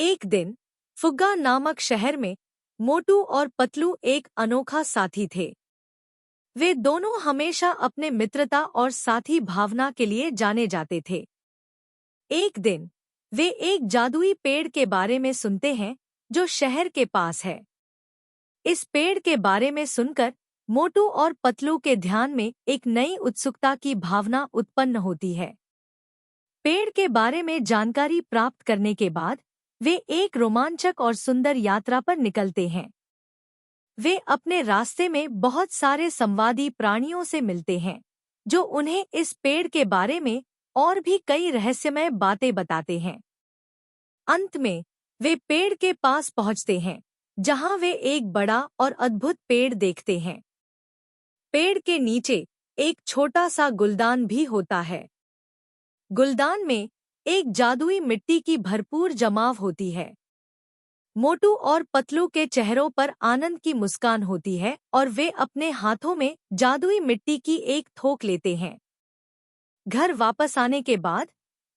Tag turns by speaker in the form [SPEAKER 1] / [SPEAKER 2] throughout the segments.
[SPEAKER 1] एक दिन फुग्गा नामक शहर में मोटू और पतलू एक अनोखा साथी थे। वे दोनों हमेशा अपने मित्रता और साथी भावना के लिए जाने जाते थे। एक दिन वे एक जादुई पेड़ के बारे में सुनते हैं जो शहर के पास है। इस पेड़ के बारे में सुनकर मोटू और पतलू के ध्यान में एक नई उत्सुकता की भावना उत्पन्न होती है। पेड़ के बारे में जानकारी प्राप्त करने के बाद वे एक रोमांचक और सुंदर यात्रा पर निकलते हैं। वे अपने रास्ते में बहुत सारे संवादी प्राणियों से मिलते हैं जो उन्हें इस पेड़ के बारे में और भी कई रहस्यमय बातें बताते हैं। अंत में वे पेड़ के पास पहुंचते हैं जहां वे एक बड़ा और अद्भुत पेड़ देखते हैं। पेड़ के नीचे एक छोटा सा गुलदान भी होता है। गुलदान में एक जादुई मिट्टी की भरपूर जमाव होती है। मोटू और पतलू के चेहरों पर आनंद की मुस्कान होती है और वे अपने हाथों में जादुई मिट्टी की एक थोक लेते हैं। घर वापस आने के बाद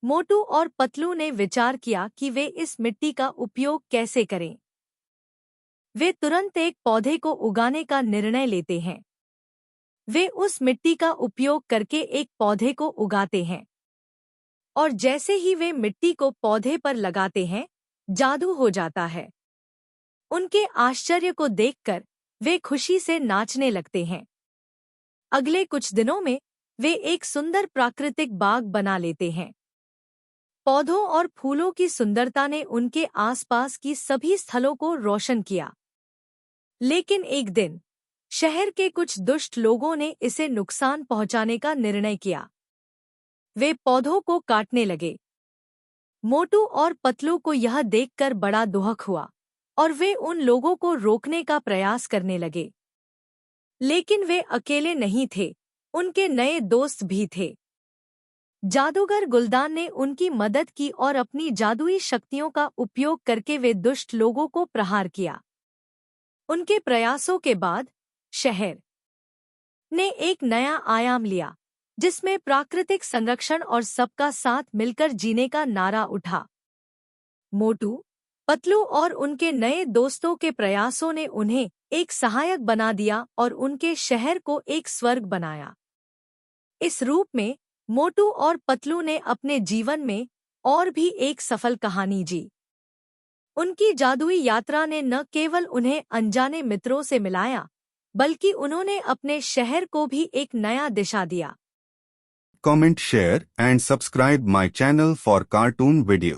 [SPEAKER 1] मोटू और पतलू ने विचार किया कि वे इस मिट्टी का उपयोग कैसे करें। वे तुरंत एक पौधे को उगाने का निर्णय लेते हैं। वे उस मिट्टी का उपयोग करके एक पौधे को उगाते हैं और जैसे ही वे मिट्टी को पौधे पर लगाते हैं, जादू हो जाता है। उनके आश्चर्य को देखकर वे खुशी से नाचने लगते हैं। अगले कुछ दिनों में वे एक सुंदर प्राकृतिक बाग बना लेते हैं। पौधों और फूलों की सुंदरता ने उनके आसपास की सभी स्थलों को रोशन किया। लेकिन एक दिन शहर के कुछ दुष्ट लोगों ने इसे नुकसान पहुंचाने का निर्णय किया। वे पौधों को काटने लगे। मोटू और पतलू को यह देखकर बड़ा दुख हुआ और वे उन लोगों को रोकने का प्रयास करने लगे। लेकिन वे अकेले नहीं थे, उनके नए दोस्त भी थे। जादूगर गुलदान ने उनकी मदद की और अपनी जादुई शक्तियों का उपयोग करके वे दुष्ट लोगों को प्रहार किया। उनके प्रयासों के बाद शहर ने एक नया आयाम लिया, जिसमें प्राकृतिक संरक्षण और सबका साथ मिलकर जीने का नारा उठा। मोटू, पतलू और उनके नए दोस्तों के प्रयासों ने उन्हें एक सहायक बना दिया और उनके शहर को एक स्वर्ग बनाया। इस रूप में मोटू और पतलू ने अपने जीवन में और भी एक सफल कहानी जी। उनकी जादुई यात्रा ने न केवल उन्हें अनजाने मित्रों से मिलाया, बल्कि उन्होंने अपने शहर को भी एक नया दिशा दिया।
[SPEAKER 2] Comment, share and subscribe my channel for cartoon video.